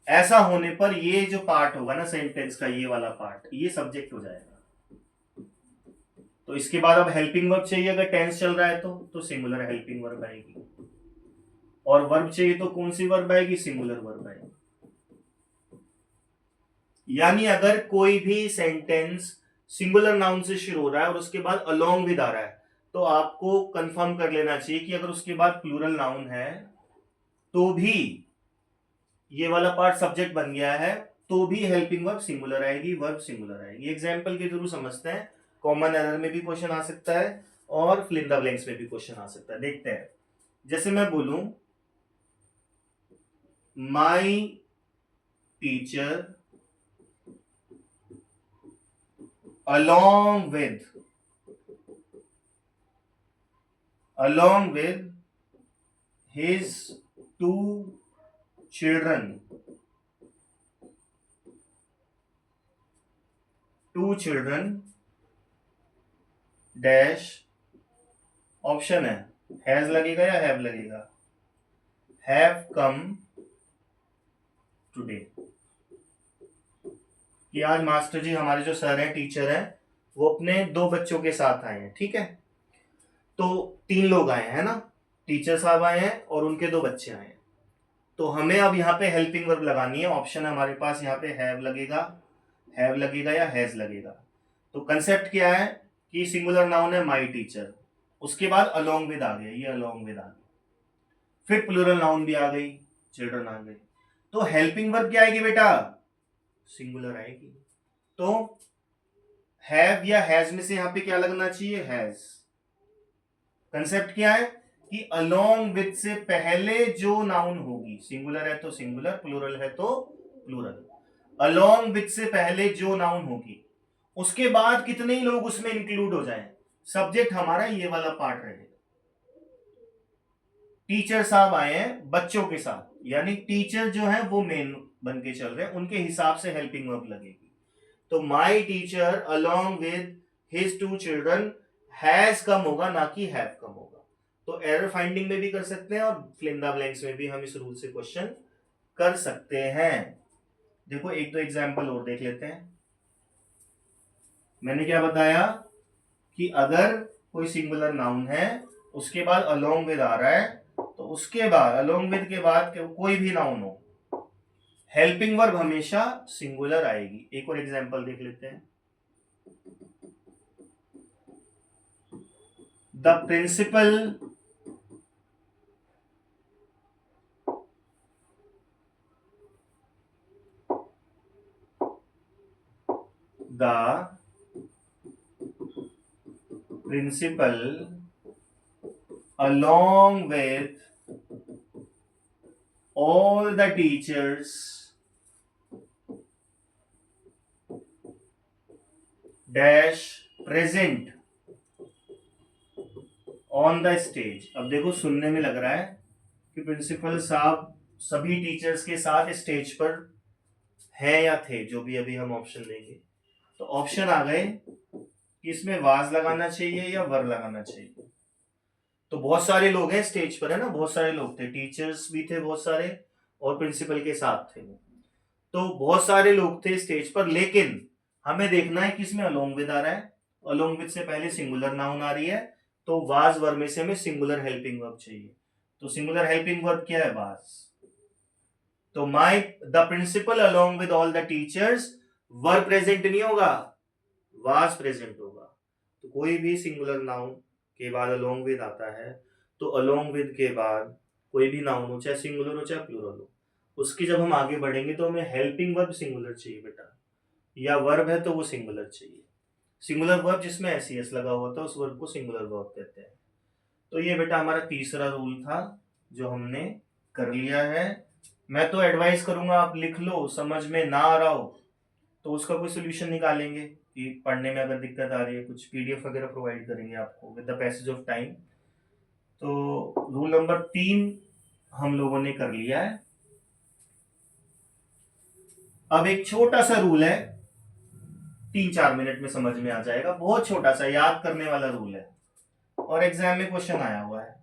ऐसा होने पर ये जो पार्ट होगा ना सेंटेंस का, ये वाला पार्ट, ये सब्जेक्ट हो जाएगा। तो इसके बाद अब हेल्पिंग वर्ब चाहिए, अगर टेंस चल रहा है तो सिंगुलर हेल्पिंग वर्ब आएगी, और वर्ब चाहिए तो कौन सी वर्ब आएगी, सिंगुलर वर्ब आएगी। यानी अगर कोई भी सेंटेंस सिंगुलर नाउन से शुरू हो रहा है और उसके बाद अलोंग विद आ रहा है, तो आपको कंफर्म कर लेना चाहिए कि अगर उसके बाद प्लूरल नाउन है तो भी ये वाला पार्ट सब्जेक्ट बन गया है, तो भी हेल्पिंग वर्ब सिंगुलर आएगी, वर्ब सिंगुलर आएगी। एग्जांपल के थ्रू समझते हैं, कॉमन एरर में भी क्वेश्चन आ सकता है और फिल इन द ब्लैंक्स में भी क्वेश्चन आ सकता है। देखते हैं, जैसे मैं बोलूं my teacher along with his two children dash, option है हैज लगेगा या हैव लगेगा, हैव कम टुडे, कि आज मास्टर जी हमारे जो सर हैं, टीचर हैं, वो अपने 2 बच्चों के साथ आए हैं, ठीक है। तो 3 लोग आए हैं ना, टीचर साहब आए हैं और उनके 2 बच्चे आए हैं। तो हमें अब यहाँ पे हेल्पिंग वर्ब लगानी है। ऑप्शन हमारे पास यहाँ पे हैव लगेगा या हैज लगेगा। तो कंसेप्ट क्या है कि सिंगुलर नाउन है माई टीचर, उसके बाद अलोंग विद आ गया, ये अलोंग विद आ गया, फिर प्लूरल नाउन भी आ गई, चिल्ड्रन आ गए। तो हेल्पिंग वर्ब क्या आएगी बेटा? सिंगुलर आएगी। तो हैव या हैज में से यहाँ पे क्या लगना चाहिए? हैज। कंसेप्ट क्या है कि अलोंग विद से पहले जो नाउन होगी, सिंगुलर है तो सिंगुलर, प्लूरल है तो प्लूरल, अलोंग विद से पहले जो नाउन होगी उसके बाद कितने ही लोग उसमें इंक्लूड हो जाएं, सब्जेक्ट हमारा ये वाला पार्ट रहेगा। टीचर साहब आए हैं बच्चों के साथ, यानी टीचर जो है वो मेन बन के चल रहे हैं, उनके हिसाब से हेल्पिंग वर्ब लगेगी। तो my teacher along with his 2 children has come होगा, ना कि हैव कम होगा। तो एरर फाइंडिंग में भी कर सकते हैं और फिल इन द ब्लैंक्स में भी हम इस रूल से क्वेश्चन कर सकते हैं। देखो एक दो एग्जांपल और देख लेते हैं। मैंने क्या बताया कि अगर कोई सिंगुलर नाउन है उसके बाद अलोंग विद आ रहा है, तो उसके बाद अलोंग विद के बाद कोई भी नाउन हो, हेल्पिंग वर्ब हमेशा सिंगुलर आएगी। एक और एग्जांपल देख लेते हैं। The principal along with all the teachers dash present on the stage। अब देखो सुनने में लग रहा है कि प्रिंसिपल साहब सभी टीचर्स के साथ स्टेज पर हैं या थे, जो भी अभी हम ऑप्शन देंगे। तो ऑप्शन आ गए कि इसमें वाज लगाना चाहिए या वर लगाना चाहिए। तो बहुत सारे लोग हैं स्टेज पर, है ना, बहुत सारे लोग थे, टीचर्स भी थे बहुत सारे और प्रिंसिपल के साथ थे। तो बहुत सारे लोग थे स्टेज पर, लेकिन हमें देखना है कि इसमें अलोंग विद आ रहा है, अलोंग विद से पहले सिंगुलर नाउन आ रही है, तो वाज वर में से हमें सिंगुलर हेल्पिंग वर्ब चाहिए। तो सिंगुलर हेल्पिंग वर्ब क्या है? वाज। तो the principal along with all the teachers were present नहीं होगा, वाज प्रेजेंट होगा। तो कोई भी सिंगुलर नाउन के बाद अलोंग विद आता है, तो अलोंग विद के बाद कोई भी नाउन हो, चाहे सिंगुलर हो चाहे प्लूरल हो, उसकी जब हम आगे बढ़ेंगे तो हमें हेल्पिंग वर्ब सिंगुलर चाहिए बेटा, या वर्ब है तो वो सिंगुलर चाहिए। सिंगुलर वर्ब जिसमें एस लगा हुआ था उस वर्ब को सिंगुलर वर्ब कहते हैं। तो ये बेटा हमारा तीसरा रूल था जो हमने कर लिया है। मैं तो एडवाइस करूंगा आप लिख लो, समझ में ना आ रहा हो तो उसका कोई सोल्यूशन निकालेंगे कि पढ़ने में अगर दिक्कत आ रही है, कुछ पीडीएफ वगैरह प्रोवाइड करेंगे आपको with the passage of time. तो रूल नंबर 3 हम लोगों ने कर लिया है। अब एक छोटा सा रूल है, 3-4 मिनट में समझ में आ जाएगा, बहुत छोटा सा याद करने वाला रूल है और एग्जाम में क्वेश्चन आया हुआ है।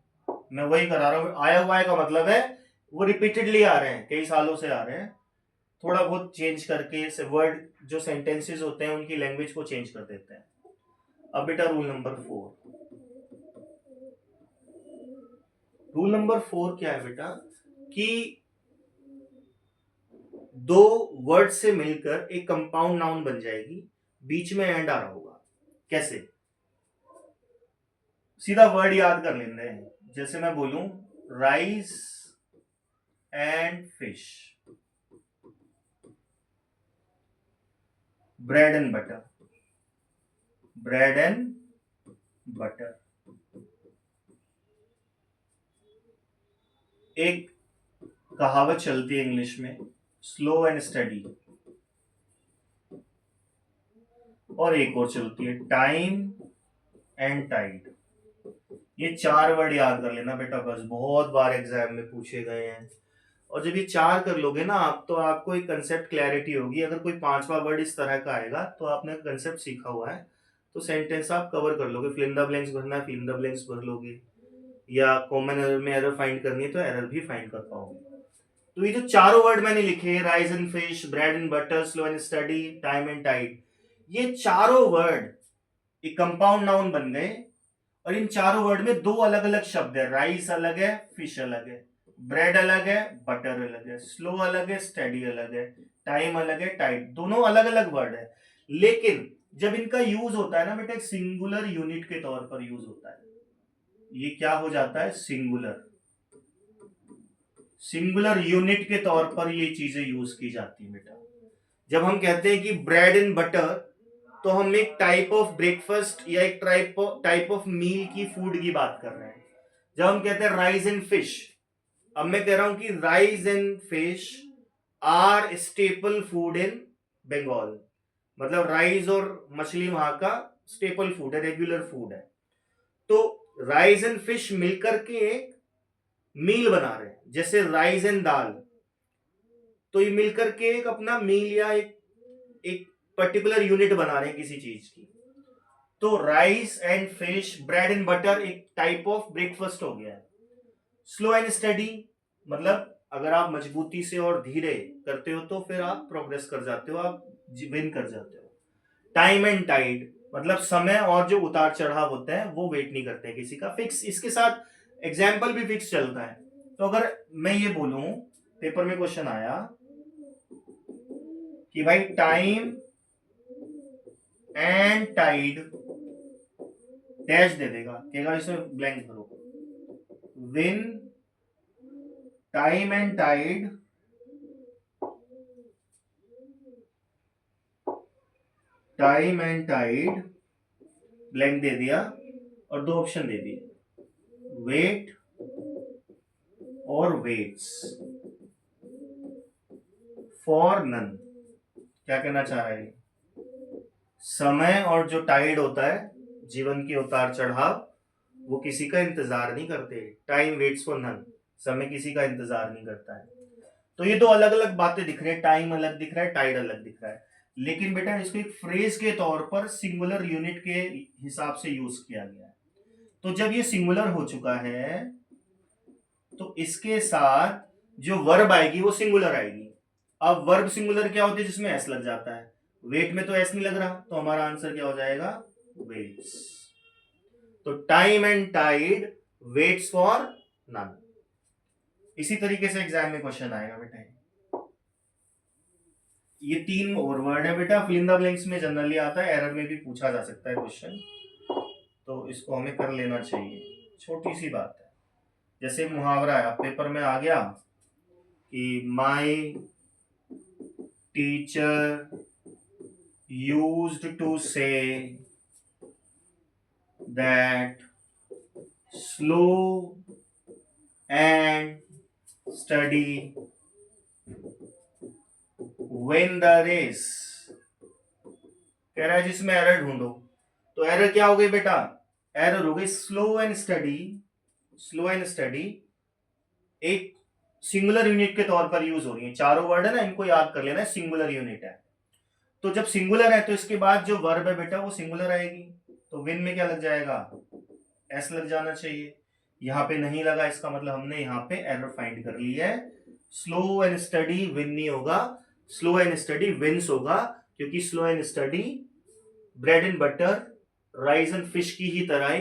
मैं वही करा रहा हूँ, आया हुआ है का मतलब है वो रिपीटेडली आ रहे हैं, कई सालों से आ रहे हैं, थोड़ा बहुत चेंज करके वर्ड जो सेंटेंसेस होते हैं उनकी लैंग्वेज को चेंज कर देते हैं। अब बेटा रूल नंबर 4 क्या है बेटा कि 2 वर्ड से मिलकर एक कंपाउंड नाउन बन जाएगी, बीच में एंड आ रहा होगा। कैसे? सीधा वर्ड याद कर लेते हैं। जैसे मैं बोलूं rice and fish, bread and butter, bread and butter. एक कहावत चलती है इंग्लिश में, स्लो एंड स्टडी, और एक और चलती है टाइम एंड टाइड। ये 4 वर्ड याद कर लेना बेटा, बस बहुत बार एग्जाम में पूछे गए हैं। और जब ये 4 कर लोगे ना आप, तो आपको एक कंसेप्ट क्लैरिटी होगी। अगर कोई 5वां वर्ड इस तरह का आएगा तो आपने कंसेप्ट सीखा हुआ है, तो सेंटेंस आप कवर कर लोगे। फिल इन द ब्लैंक्स भरना है, फिल इन द ब्लैंक्स भर लोगे, या कॉमन एरर में एरर फाइंड करनी है तो एरर भी फाइंड कर पाओगे। तो ये जो 4 वर्ड मैंने लिखे, rice and fish, bread and butter, slow and steady, time and tide, ये 4 वर्ड एक कंपाउंड नाउन बन गए। और इन चारों वर्ड में दो अलग अलग शब्द है, राइस अलग है, फिश अलग है, ब्रेड अलग है, बटर अलग है, स्लो अलग है, स्टडी अलग है, टाइम अलग है, टाइट, दोनों अलग अलग वर्ड है। लेकिन जब इनका यूज होता है ना बेटा, एक सिंगुलर यूनिट के तौर पर यूज होता है। ये क्या हो जाता है, सिंगुलर, सिंगुलर यूनिट के तौर पर ये चीजें यूज की जाती है बेटा। जब हम कहते हैं कि ब्रेड एंड बटर, तो हम एक टाइप ऑफ ब्रेकफास्ट या एक टाइप ऑफ मील की, फूड की बात कर रहे हैं। जब हम कहते हैं राइस एंड फिश, अब मैं कह रहा हूं कि rice and fish are staple food in Bengal, मतलब राइस और मछली वहां का स्टेपल फूड है, रेगुलर फूड है। तो राइस एंड फिश मिलकर के एक मील बना रहे हैं, जैसे राइस एंड दाल, तो ये मिलकर के एक अपना मील या एक पर्टिकुलर यूनिट बना रहे हैं किसी चीज की। तो rice and fish, bread and butter एक टाइप ऑफ ब्रेकफास्ट हो गया है। स्लो एंड स्टडी, मतलब अगर आप मजबूती से और धीरे करते हो तो फिर आप प्रोग्रेस कर जाते हो, आप विन कर जाते हो। टाइम एंड टाइड, मतलब समय और जो उतार चढ़ाव होते हैं वो वेट नहीं करते हैं किसी का, फिक्स, इसके साथ एग्जाम्पल भी फिक्स चलता है। तो अगर मैं ये बोलूं, पेपर में क्वेश्चन आया कि भाई टाइम एंड टाइड डैश दे देगा, कहेगा इसमें ब्लैंक करो, when time and tide blank दे दिया और दो ऑप्शन दे दिए, वेट और वेट्स फॉर नन। क्या कहना चाह रहा है, समय और जो टाइड होता है, जीवन के उतार चढ़ाव, वो किसी का इंतजार नहीं करते। टाइम वेट्स फॉर नन, समय किसी का इंतजार नहीं करता है। तो ये दो अलग अलग बातें दिख रही है, टाइम अलग दिख रहा है, टाइड अलग दिख रहा है, लेकिन बेटा इसको एक फ्रेज के तौर पर सिंगुलर यूनिट के हिसाब से यूज किया गया है। तो जब ये सिंगुलर हो चुका है तो इसके साथ जो वर्ब आएगी वो सिंगुलर आएगी। अब वर्ब सिंगुलर क्या होती है, जिसमें एस लग जाता है, वेट में तो एस नहीं लग रहा, तो हमारा आंसर क्या हो जाएगा, वेट्स। तो time and tide waits for none. इसी तरीके से एग्जाम में क्वेश्चन आएगा बेटा। ये तीन और वर्ड है बेटा, फिल इन द ब्लैंक्स में जनरली आता है, एरर में भी पूछा जा सकता है क्वेश्चन, तो इसको हमें कर लेना चाहिए, छोटी सी बात है। जैसे मुहावरा है, पेपर में आ गया कि my teacher used to say that slow and steady win the race. कह रहा है जिसमें एरर ढूंढो, तो एरर क्या हो गई बेटा, एरर हो गई slow and study. Slow and study एक सिंगुलर यूनिट के तौर पर यूज हो रही है, चारों वर्ड है ना, इनको याद कर लेना, सिंगुलर यूनिट है। तो जब सिंगुलर है तो इसके बाद जो वर्ब है बेटा वो सिंगुलर आएगी, तो विन में क्या लग जाएगा, एस लग जाना चाहिए। यहां पे नहीं लगा, इसका मतलब हमने यहाँ पे एरर फाइंड कर ली है। स्लो एंड स्टडी विन नहीं होगा, स्लो एंड स्टडी विंस होगा, क्योंकि slow and study bread and butter, rice and fish की ही तरह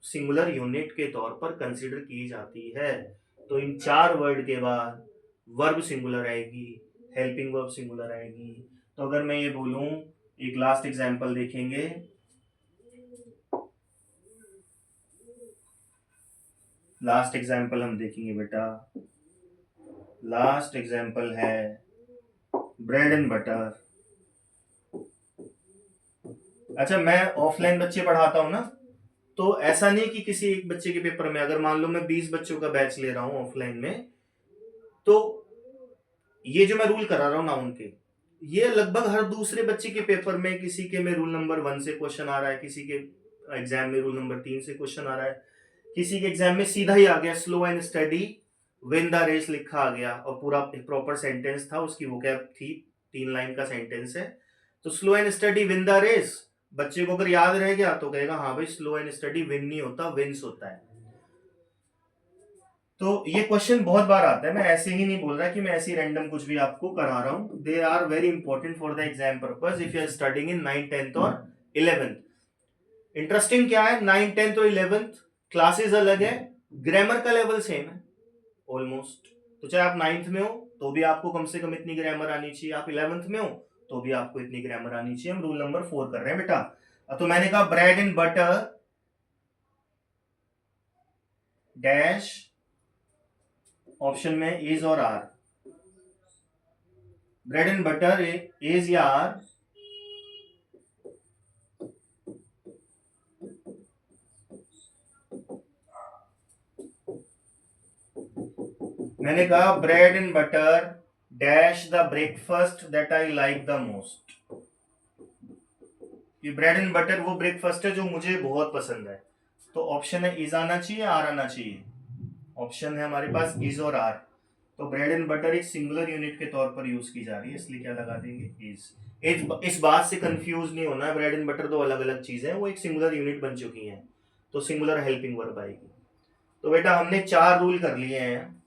सिंगुलर यूनिट के तौर पर कंसीडर की जाती है। तो इन चार वर्ड के बाद वर्ब सिंगुलर आएगी, हेल्पिंग वर्ब सिंगुलर आएगी। तो अगर मैं ये बोलूं, एक लास्ट एग्जांपल देखेंगे, लास्ट एग्जांपल हम देखेंगे बेटा, लास्ट एग्जांपल है ब्रेड एंड बटर। अच्छा, मैं ऑफलाइन बच्चे पढ़ाता हूं ना, तो ऐसा नहीं कि किसी एक बच्चे के पेपर में, अगर मान लो मैं 20 बच्चों का बैच ले रहा हूं ऑफलाइन में, तो ये जो मैं रूल करा रहा हूं नाउन के, ये लगभग हर दूसरे बच्चे के पेपर में, किसी के में रूल नंबर 1 से क्वेश्चन आ रहा है, किसी के एग्जाम में रूल नंबर 3 से क्वेश्चन आ रहा है, किसी के एग्जाम में सीधा ही आ गया slow and steady win the race लिखा आ गया, और पूरा प्रॉपर सेंटेंस था, उसकी वोकैब थी, 3 लाइन का सेंटेंस है। तो slow and steady win the race, बच्चे को अगर याद रह गया तो कहेगा हाँ भाई स्लो एंड स्टडी विन नहीं होता, विंस होता है। तो ये क्वेश्चन बहुत बार आता है, मैं ऐसे ही नहीं बोल रहा कि मैं ऐसी रैंडम कुछ भी आपको करा रहा हूं, they are very important for the exam purpose if you are studying in 9th 10th और 11th। इंटरेस्टिंग क्या है, 9th 10th और 11th क्लासेस अलग है, ग्रामर का लेवल सेम है ऑलमोस्ट। तो चाहे आप 9th में हो तो भी आपको कम से कम इतनी ग्रामर आनी चाहिए, आप 11th में हो तो भी आपको इतनी ग्रामर आनी चाहिए। हम रूल नंबर 4 कर रहे हैं बेटा। तो मैंने कहा bread and butter dash, option में इज और are, bread and butter is या आर। मैंने कहा bread and butter dash the breakfast that I like the most. ये ब्रेड एंड बटर वो ब्रेकफास्ट है जो मुझे बहुत पसंद है। तो ऑप्शन है इज आना चाहिए, आर आना चाहिए। ऑप्शन है हमारे पास इज और आर। तो ब्रेड एंड बटर एक सिंगुलर यूनिट के तौर पर यूज की जा रही है, इसलिए क्या लगा देंगे इज। इस बात से कंफ्यूज नहीं होना है, ब्रेड एंड बटर दो अलग अलग चीजें हैं, वो एक सिंगुलर यूनिट बन चुकी हैं, तो सिंगुलर हेल्पिंग वर्ब आएगी। तो बेटा हमने 4 रूल कर लिए हैं।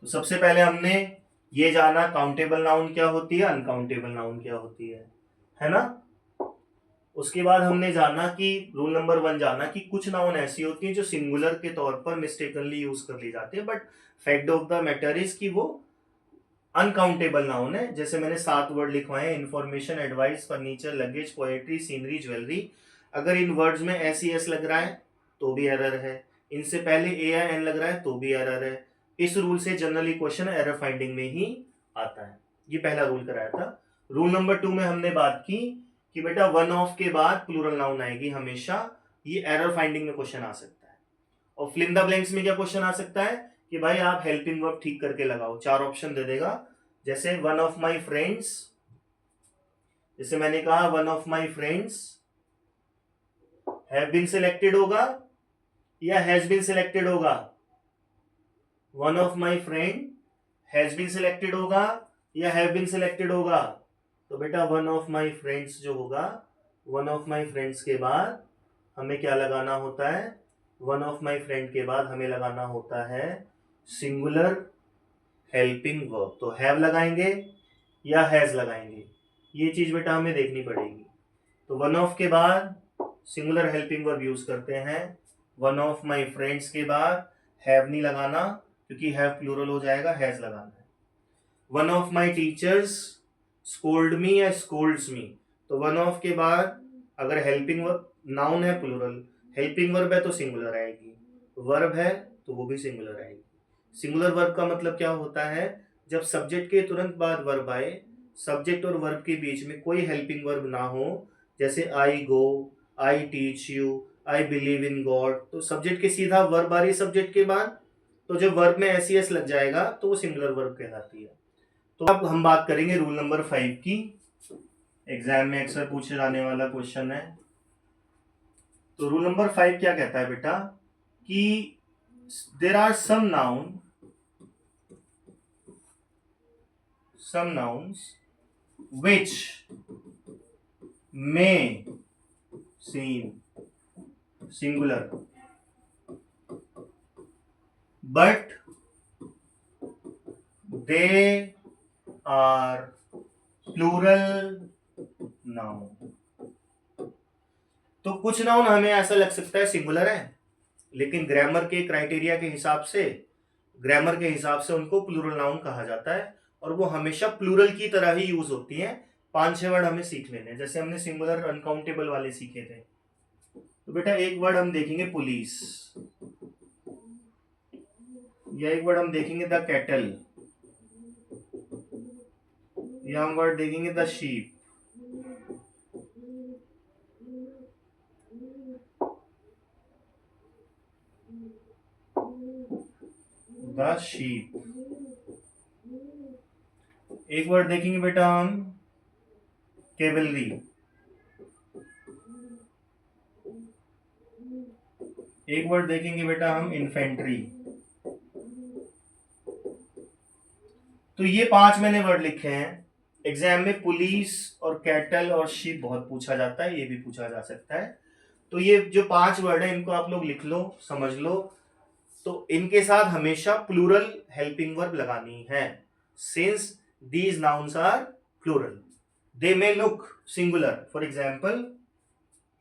तो सबसे पहले हमने ये जाना काउंटेबल नाउन क्या होती है, अनकाउंटेबल नाउन क्या होती है ना। उसके बाद हमने जाना कि रूल नंबर 1 जाना कि कुछ नाउन ऐसी होती हैं जो सिंगुलर के तौर पर मिस्टेकनली यूज कर ली जाती है, but fact of the matter is कि वो अनकाउंटेबल नाउन है। जैसे मैंने 7 वर्ड लिखवाए हैं, information, advice, furniture, luggage, poetry, scenery, jewellery. अगर इन वर्ड्स में एस एस लग रहा है तो भी एरर है, इनसे पहले ए या एन लग रहा है तो भी एरर है। इस रूल से जनरली क्वेश्चन एरर फाइंडिंग में ही आता है। ये पहला रूल कराया था। रूल नंबर 2 में हमने बात की कि बेटा वन ऑफ के बाद प्लूरल नाउन आएगी हमेशा, ये एरर फाइंडिंग में क्वेश्चन आ सकता है। और फिल इन द ब्लैंक्स में क्या क्वेश्चन आ सकता है कि भाई आप हेल्पिंग वर्ब ठीक करके लगाओ, 4 ऑप्शन दे देगा। जैसे वन ऑफ माई फ्रेंड्स, जैसे मैंने कहा one of my friends have been selected होगा या हैज बीन सिलेक्टेड होगा। One of my friend has been selected होगा या हैव बीन सिलेक्टेड होगा। तो बेटा वन ऑफ माई फ्रेंड्स जो होगा, वन ऑफ माई फ्रेंड्स के बाद हमें क्या लगाना होता है, वन ऑफ माई फ्रेंड के बाद हमें लगाना होता है सिंगुलर हेल्पिंग वर्ब। तो हैव लगाएंगे या हैज लगाएंगे, ये चीज बेटा हमें देखनी पड़ेगी। तो वन ऑफ के बाद सिंगुलर हेल्पिंग वर्ब यूज करते हैं, वन ऑफ माई फ्रेंड्स के बाद हैव नहीं लगाना क्योंकि हैव प्लूरल हो जाएगा, हैज लगाना है। One of my teachers scold मी या स्कोल्ड्स मी, तो वन ऑफ के बाद अगर हेल्पिंग वर्ब नाउन है प्लूरल, हेल्पिंग वर्ब है तो सिंगुलर आएगी, वर्ब है तो वो भी सिंगुलर आएगी। सिंगुलर वर्ब का मतलब क्या होता है, जब सब्जेक्ट के तुरंत बाद वर्ब आए, सब्जेक्ट और वर्ब के बीच में कोई हेल्पिंग वर्ब ना हो। जैसे I go, I teach you, I believe in God, तो सब्जेक्ट के सीधा वर्ब आ रही सब्जेक्ट के बाद, तो जब वर्ब में एस एस लग जाएगा तो वो सिंगुलर वर्ब कहलाती है। तो अब हम बात करेंगे रूल नंबर 5 की। एग्जाम में अक्सर पूछे जाने वाला क्वेश्चन है। तो रूल नंबर 5 क्या कहता है बेटा कि there are some nouns which may seem singular but they are plural noun। तो कुछ नाउन हमें ऐसा लग सकता है सिंगुलर है, लेकिन ग्रामर के क्राइटेरिया के हिसाब से, ग्रामर के हिसाब से उनको प्लूरल नाउन कहा जाता है और वो हमेशा प्लूरल की तरह ही यूज होती हैं। 5-6 वर्ड हमें सीख लेने हैं, जैसे हमने सिंगुलर अनकाउंटेबल वाले सीखे थे। तो बेटा एक वर्ड हम देखेंगे पुलिस, या एक वर्ड हम देखेंगे द कैटल, या हम वर्ड देखेंगे द शीप। The sheep. एक वर्ड देखेंगे बेटा हम केवलरी, एक वर्ड देखेंगे बेटा हम इन्फेंट्री। तो ये 5 मैंने वर्ड लिखे हैं। एग्जाम में पुलिस और कैटल और शीप बहुत पूछा जाता है, ये भी पूछा जा सकता है। तो ये जो 5 वर्ड है इनको आप लोग लिख लो, समझ लो। तो इनके साथ हमेशा प्लूरल हेल्पिंग वर्ब लगानी है, since these nouns are plural. They may look singular for example.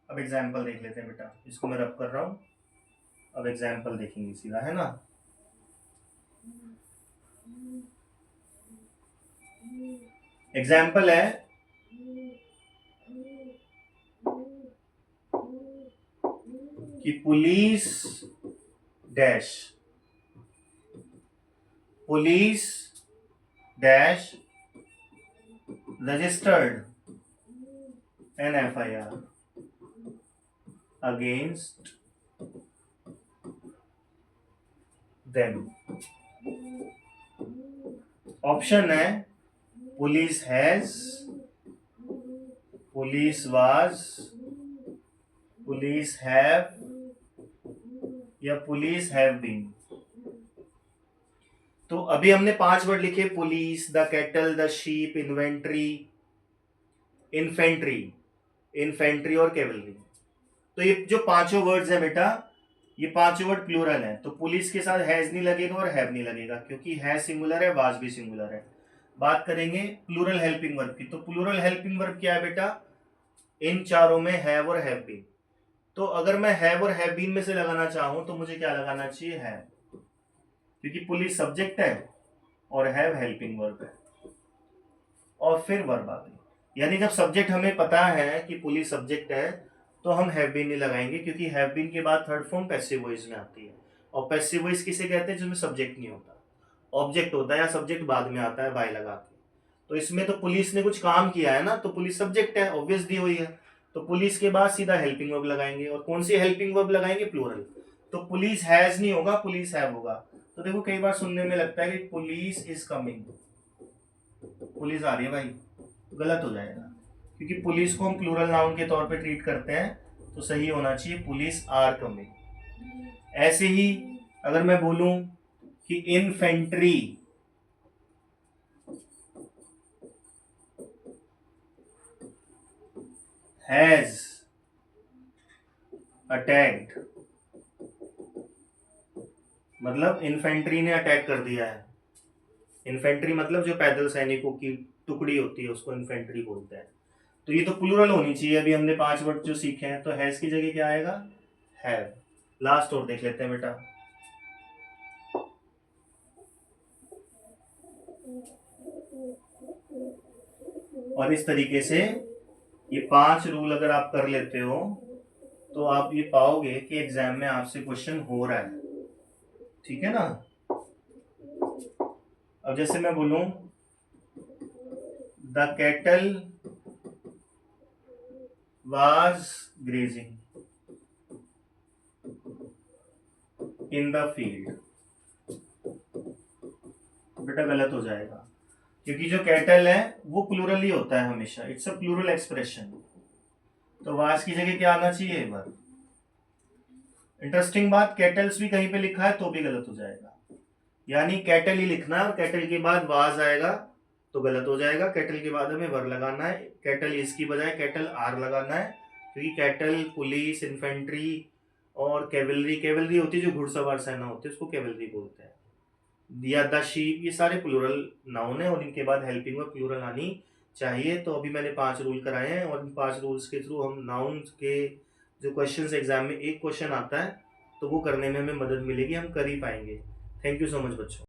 अब एग्जाम्पल देख लेते हैं बेटा, इसको मैं रब कर रहा हूं। अब एग्जाम्पल देखेंगे सीधा, है ना। एग्जाम्पल है कि police dash, police dash registered an FIR against them. Option है police has, police was, police have या पुलिस हैव बीन। तो अभी हमने 5 वर्ड लिखे, police, the cattle, the sheep, inventory, infantry, infantry और कैवलरी। तो ये जो पांचों वर्ड्स हैं बेटा, ये पांचों वर्ड प्लूरल हैं। तो पुलिस के साथ हैज नहीं लगेगा और हैव नहीं लगेगा, क्योंकि हैज सिंगुलर है, वाज भी सिंगुलर है। बात करेंगे प्लूरल हेल्पिंग वर्ब की। तो प्लूरल हेल्पिंग वर्ब क्या है बेटा, इन चारों में हैव और हैव बीन। तो अगर मैं हैव और हैव बीन में से लगाना चाहूं तो मुझे क्या लगाना चाहिए, हैव, क्योंकि पुलिस सब्जेक्ट है और हैव हेल्पिंग वर्ब है, और फिर वर्ब आती है। यानी जब सब्जेक्ट हमें पता है कि पुलिस सब्जेक्ट है तो हम हैव बीन नहीं लगाएंगे, क्योंकि हैव बीन के बाद थर्ड फॉर्म पैसिव वॉइस में आती है। और पैसिव वॉइस किसे कहते हैं, जिसमें सब्जेक्ट नहीं होता, ऑब्जेक्ट होता है या सब्जेक्ट बाद में आता है बाय लगा के। तो इसमें तो पुलिस ने कुछ काम किया है ना, तो पुलिस सब्जेक्ट है, ऑब्वियस दी हुई है। तो पुलिस के बाद सीधा हेल्पिंग वर्ब लगाएंगे, और कौन सी हेल्पिंग वर्ब लगाएंगे, प्लूरल। तो पुलिस हैज नहीं होगा, पुलिस हैव होगा। तो देखो कई बार सुनने में लगता है कि पुलिस इज कमिंग, पुलिस आ रही है भाई, गलत हो जाएगा, क्योंकि पुलिस को हम प्लूरल नाउन के तौर पे ट्रीट करते हैं, तो सही होना चाहिए पुलिस आर कमिंग। ऐसे ही अगर मैं बोलूं कि इन्फेंट्री हैज अटैक्ड, मतलब इन्फेंट्री ने अटैक कर दिया है। इन्फेंट्री मतलब जो पैदल सैनिकों की टुकड़ी होती है उसको इन्फेंट्री बोलते हैं। तो ये तो प्लूरल होनी चाहिए। अभी हमने 5 वर्ड जो सीखे हैं, तो हैज की जगह क्या आएगा, हैव। लास्ट और देख लेते हैं बेटा। और इस तरीके से ये 5 रूल अगर आप कर लेते हो तो आप ये पाओगे कि एग्जाम में आपसे क्वेश्चन हो रहा है, ठीक है ना। अब जैसे मैं बोलूं the cattle was grazing in the field, बेटा गलत हो जाएगा, क्योंकि जो कैटल है वो प्लूरल ही होता है हमेशा, इट्स अ प्लूरल एक्सप्रेशन। तो वाज की जगह क्या आना चाहिए, वर्ब। इंटरेस्टिंग बात, कैटल्स भी कहीं पे लिखा है तो भी गलत हो जाएगा, यानी कैटल ही लिखना है और कैटल के बाद वाज आएगा तो गलत हो जाएगा। कैटल के बाद हमें वर्ब लगाना है, कैटल इसकी बजाय कैटल आर लगाना है, क्योंकि कैटल, पुलिस, इन्फेंट्री और कैवलरी, कैवलरी होती है जो घुड़सवार सेना होती है, उसको कैवलरी बोलते हैं, या द शीप, ये सारे प्लूरल नाउन है और इनके बाद हेल्पिंग वर्ब प्लूरल आनी चाहिए। तो अभी मैंने 5 रूल कराए हैं, और इन 5 रूल्स के थ्रू हम नाउन के जो क्वेश्चंस एग्जाम में एक क्वेश्चन आता है तो वो करने में हमें मदद मिलेगी, हम कर ही पाएंगे। थैंक यू सो मच बच्चों।